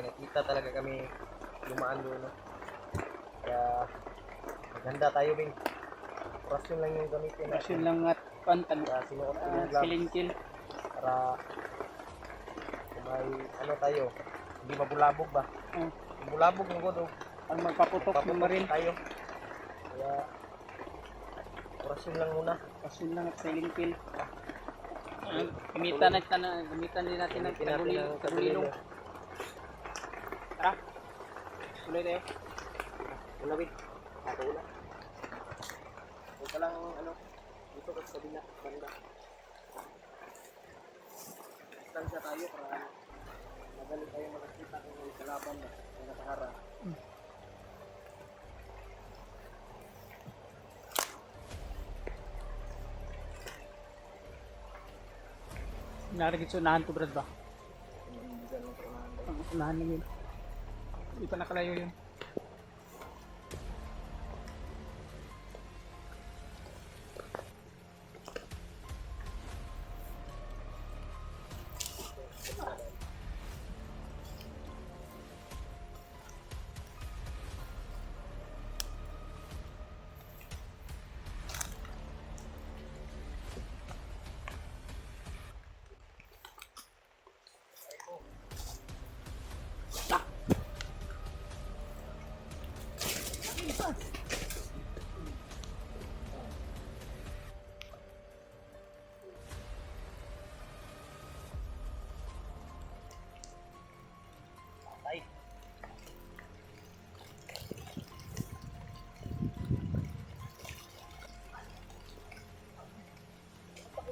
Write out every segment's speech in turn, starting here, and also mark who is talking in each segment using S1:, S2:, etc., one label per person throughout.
S1: nakita talaga kami lumaan doon. No? Kaya maganda tayo, Bing. Operasyon lang yung gamitin natin.
S2: Operasyon lang at pantan.
S1: Kaya sinuot ko yung gloves
S2: Silingkil.
S1: para kung may ano tayo, hindi mabulabog ba? Mabulabog yung godo.
S2: Ang magpaputok ng marin.
S1: Tayo. Kaya operasyon lang muna.
S2: Operasyon lang at silingkil. Gamitan din natin ng tagulilong. Tara. Tuloy tayo.
S1: Ulawin. Ula. Huwag ka lang ano, dito ka sa kabila, banda. Distansya tayo para madali tayo makakita kung may kalaban na may nakaharap.
S2: Narigit sa unahan to, Brad ba? Ang unahan lang yun. Hindi pa nakalayo yun.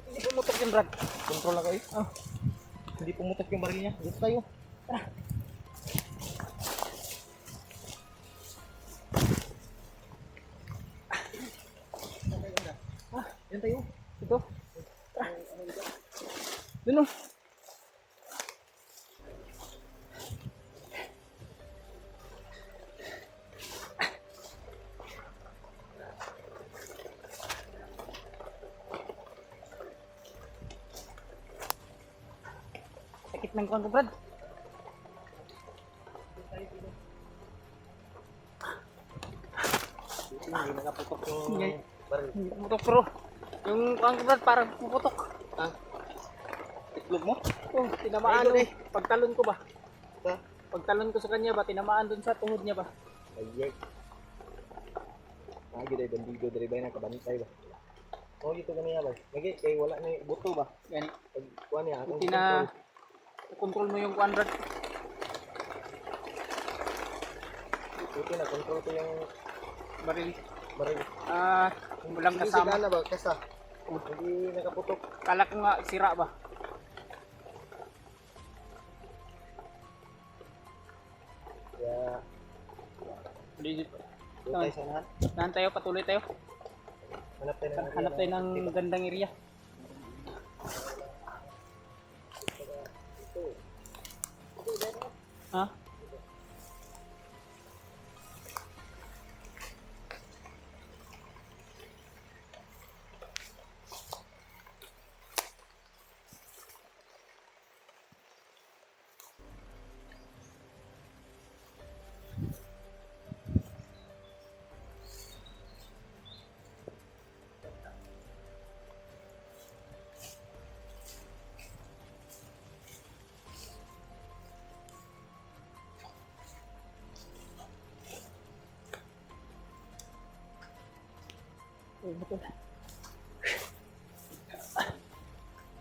S1: Hindi pumutok yung Brad. Control lang kayo. Hindi pumutok yung baril niya. Dito tayo. Tara. Yan tayo.
S2: Ito. Dun o. Sakit ng kuwan ko, Brad.
S1: Hindi nakaputok yung baril.
S2: Hindi pumutok, bro. Yung kuwan ko, Brad, parang pumutok.
S1: Itlog mo?
S2: Oh, tinamaan
S1: Ay,
S2: eh. Pagtalon ko ba?
S1: Ha?
S2: Pagtalon ko sa kanya ba, tinamaan dun sa tuhod niya ba?
S1: Ayek. Lagi day bandido dari bay na kabantay ba. Oh, dito kaniya ba? Lagi kay wala ni buto ba?
S2: Gani.
S1: Pag kuan niya akong
S2: Buti na control mo yung kuwan, Brad.
S1: buti na control ko yung
S2: Baril.
S1: baril.
S2: Walang
S1: Hindi
S2: kasama.
S1: sigana ba kasa? Hindi nakaputok.
S2: Kala ko nga sira ba?
S1: Kaya
S2: Legit.
S1: doon tayo sa lahat.
S2: Nahan tayo, patuloy tayo.
S1: Hanap tayo ng
S2: Hanap tayo ng gandang area. Ha?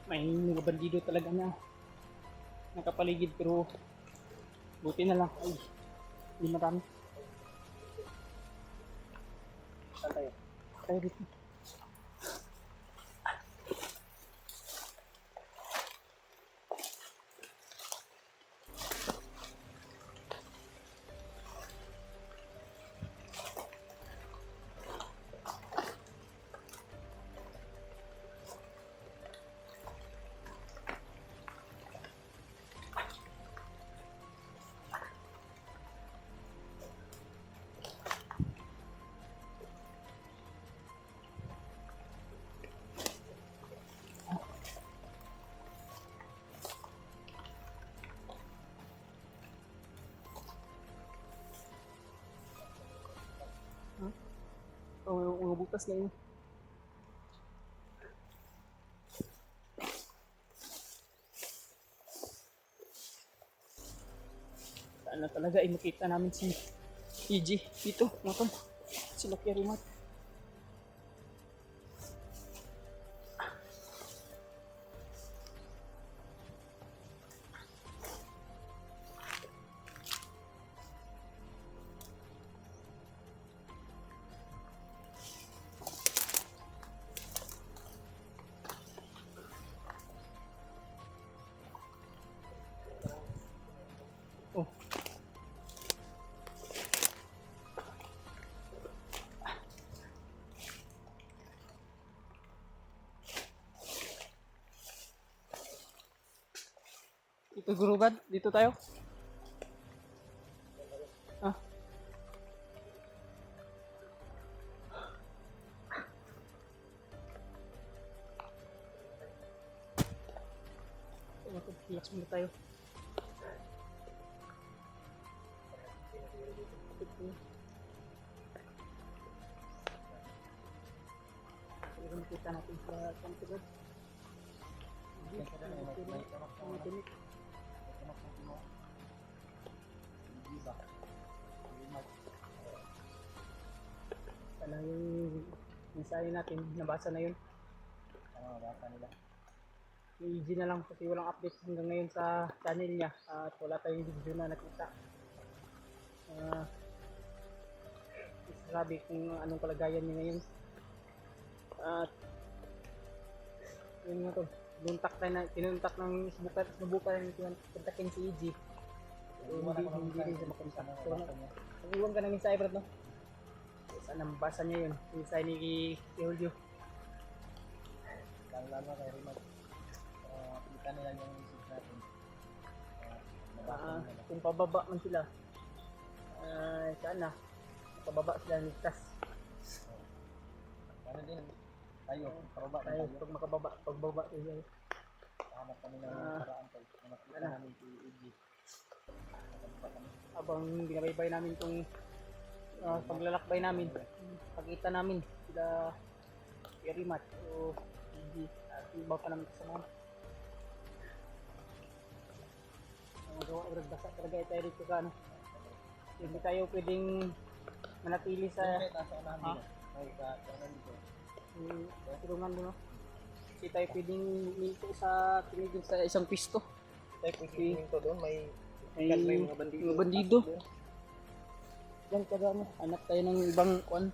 S2: May mga bandido talaga na nakapaligid pero buti na lang. Ay, hindi marami.
S1: Saan tayo?
S2: Tayo dito. butas na yun. Sana talaga ay makita namin si EG dito, nakon. Sila Kirimat. Oh. Ito gurugad, dito tayo. Ah. Relax muna tayo. Pero makita natin sa kantilad. Sana yung mensahe natin, nabasa na yun.
S1: Nabasa nila.
S2: I-EG na lang kasi walang update hanggang ngayon sa channel niya at wala tayong video na nakita. Sabi kung anong kalagayan niya ngayon. At yun nga to, tinuntak ng subukan ng kontakin si EG. Hindi rin siya makontak. So, nag-iwan ka ng mensahe, Brad, no? Sana mabasa niya yun. Yung mensahe ni Julio.
S1: Lalo kay Rimag. Kita nila yung message natin. Nabasa nila.
S2: Kung pababa man sila, sana pababa sila ligtas.
S1: Ano din tayo, pababa
S2: Tayo,
S1: tayo.
S2: pag makababa, pagbaba tayo.
S1: Hanap kami ng paraan tayo. Nakita namin si EG.
S2: Habang binabaybay namin itong paglalakbay namin, pagkita namin sila Kirimat o EG at iba pa namin kasama. Magawa, basa talaga tayo dito ka, ano. Hindi tayo pwedeng manatili sa tulungan mo, no? Kasi tayo pwedeng minto sa tinigil sa isang pisto.
S1: Tayo pwedeng minto doon, may
S2: mga bandido. Yan kada ano, hanap tayo ng ibang kuan.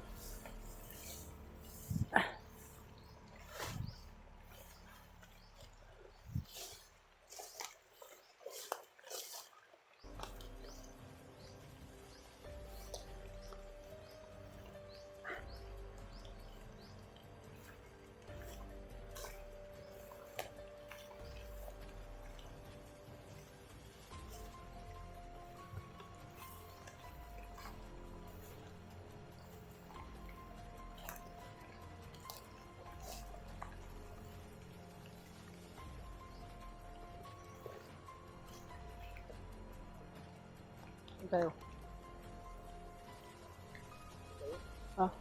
S2: Tayo. Ah.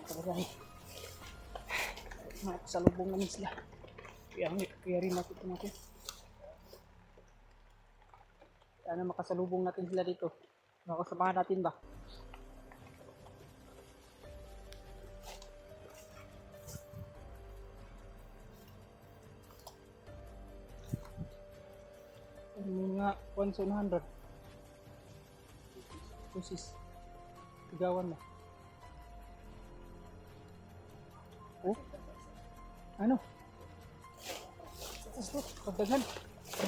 S2: Talaga makasalubong namin sila. Kaya rin natin natin. Sana makasalubong natin sila dito. Makasamahan natin ba? Mga 1,100 pusis tigawan na. Oh? Ano? Ito, pagdagan.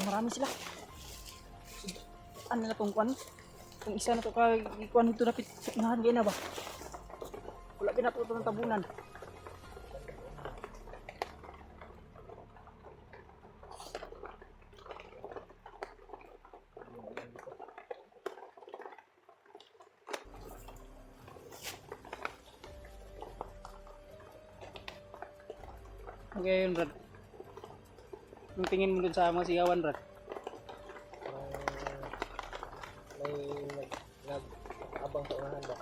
S2: Marami sila. Ano na itong kwan? Itong isa na ito kwan ito napit. Inahan na ba? Wala pinato ito ng tabunan. Okay yun, Brad. Yung tingin mo dun sa mga sigawan, Brad.
S1: May nag-abang sa unahan ba?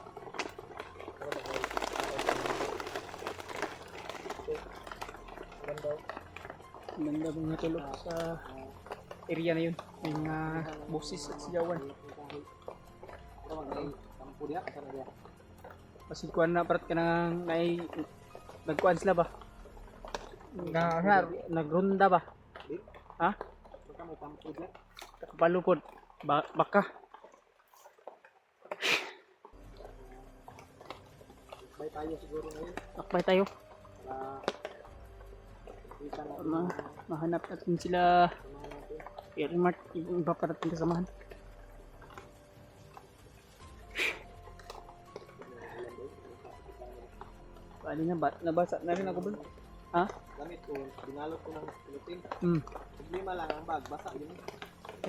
S1: Ganda.
S2: Ganda mga tulog sa area na yun. May mga boses at sigawan. Kasi kuhan na, Brad, ka nang nagkuhan sila ba? Nagronda ba? Ha? Balupod. Baka.
S1: May tayo siguro ngayon.
S2: Akbay tayo. Mahanap natin sila. Earmark. Yung iba pa natin kasamahan. Paano na ba? Nabasa na rin ako ba? Ha?
S1: Gamit ko, binalot ko ng pilutin.
S2: Hmm.
S1: Problema lang ang bag, basa yun eh.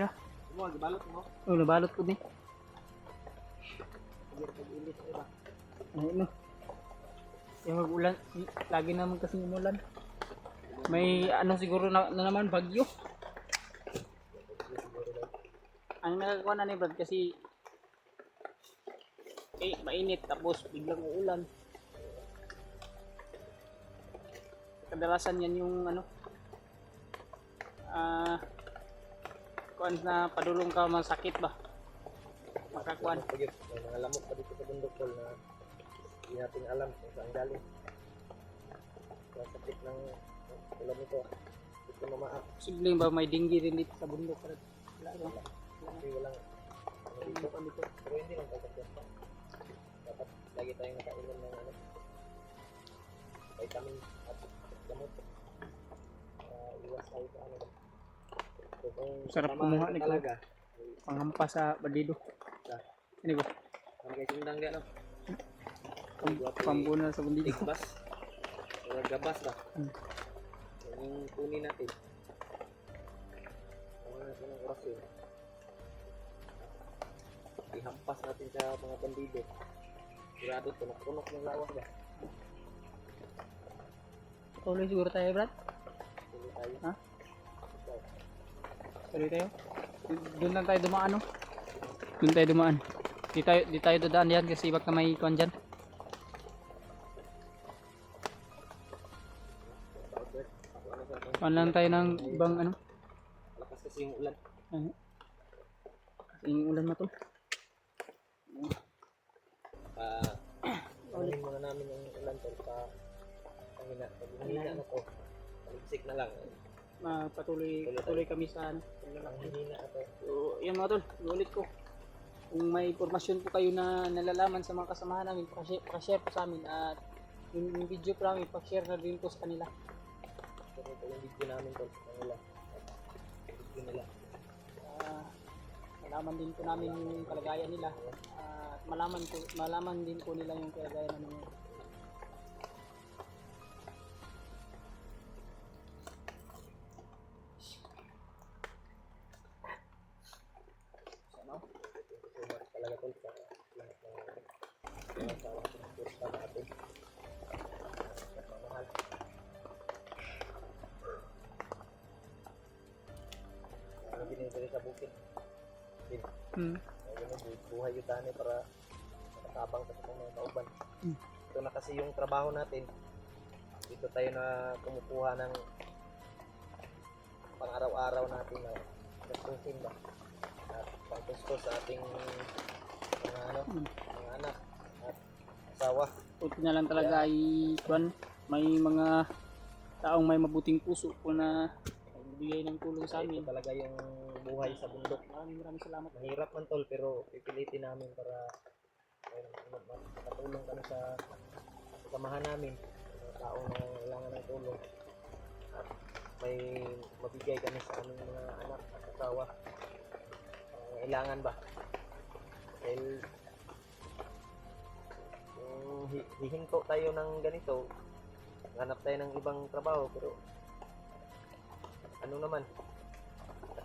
S2: Yeah.
S1: Mo, gibalot mo.
S2: Oh, nabalot ko din.
S1: Hindi pag-ilis ba?
S2: Ano no? Yung ulan, lagi naman kasi umulan. May ano siguro na naman bagyo. Ang nagagawa na ni Brad kasi mainit tapos biglang uulan. Kadalasan yan yung ano kuan na padulong ka masakit ba? Makakuan.
S1: May mga lamok pa dito sa bundok tol na hindi natin alam kung saan galing. Sa sakit ng ulam nito. Ito mamaak.
S2: Posibleng ba may dinggi rin dito sa bundok? Wala ba?
S1: Kasi walang ano dito. Pero hindi lang kagad pa. Dapat lagi tayong nakainom ng ano vitamin at gamot. Iwas tayo sa ano. So, kung
S2: Sarap
S1: tama
S2: kumuha
S1: ito
S2: ni
S1: talaga.
S2: Panghampas sa badido. Ano ba?
S1: Ano kayo sundang di ano?
S2: Pambuna sa bandido.
S1: Tigbas. O gabas ba?
S2: Hmm.
S1: Yung kunin natin. Ano natin ng orasyon. Ihampas natin sa mga bandido. Sigurado tunok-tunok ng lawas ba?
S2: Tuloy siguro tayo, Brad?
S1: Tuloy tayo.
S2: Ha? Tuloy tayo? Doon lang tayo dumaan, no? Doon tayo dumaan. Di tayo dadaan yan kasi baka may kuwan dyan. Kuwan lang tayo ng ibang ano.
S1: Lakas kasi yung ulan.
S2: Kasi yung ulan na to.
S1: Ulit mga namin yung ulan tol pa hina na to. Paligsik na lang.
S2: Patuloy kami sa ano.
S1: Ang hina na to.
S2: So, yan mga tol, ulit ko. Kung may impormasyon po kayo na nalalaman sa mga kasamahan namin, pakashare po sa amin at yung video po namin, pakishare na din po sa kanila.
S1: Pero ito yung video namin tol sa kanila. Video nila.
S2: Malaman din po namin yung kalagayan nila. At malaman din po nila yung kalagayan namin ngayon.
S1: Talaga tol sa lahat ng sa turista natin. Mahal. Ano binibili sa bukid? Buhay yung tani para makatabang sa mga kauban. Ito na kasi yung trabaho natin. Dito tayo na kumukuha ng pang araw-araw natin na gastusin ba? At pangtusto sa ating mga mga anak at asawa.
S2: Buti na lang talaga ay may mga taong may mabuting puso po na nagbibigay ng tulong sa amin.
S1: Ito talaga yung buhay sa bundok.
S2: Maraming salamat.
S1: Mahirap man tol pero pipilitin namin para makatulong kami sa kasamahan namin. Mga taong na kailangan ng tulong. at may mabigay kami sa aming mga anak at asawa. Kailangan ba? Dahil kung hihinto tayo ng ganito, hanap tayo ng ibang trabaho, pero ano naman,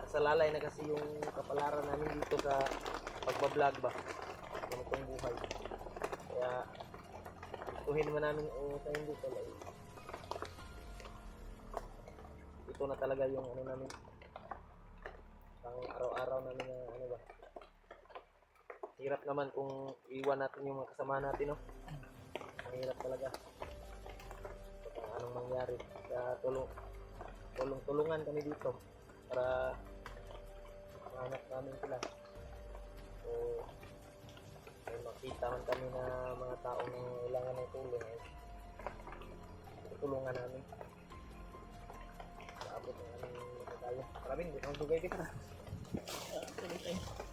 S1: salalay na kasi yung kapalaran namin dito sa pagbablog ba, ganitong buhay. Kaya gustuhin naman namin tayo dito. Ito na talaga yung ano namin, pang araw-araw namin na ano ba. Hirap naman kung iwan natin yung mga kasama natin, no? Mahirap talaga. Kung anong mangyari. Kaya tulungan kami dito para mahanap namin sila. So, may makita man kami na mga tao na kailangan ng tulong, tutulungan namin. Maabot ng aming makakaya. Maraming, bukang dugay kita. Tuloy tayo.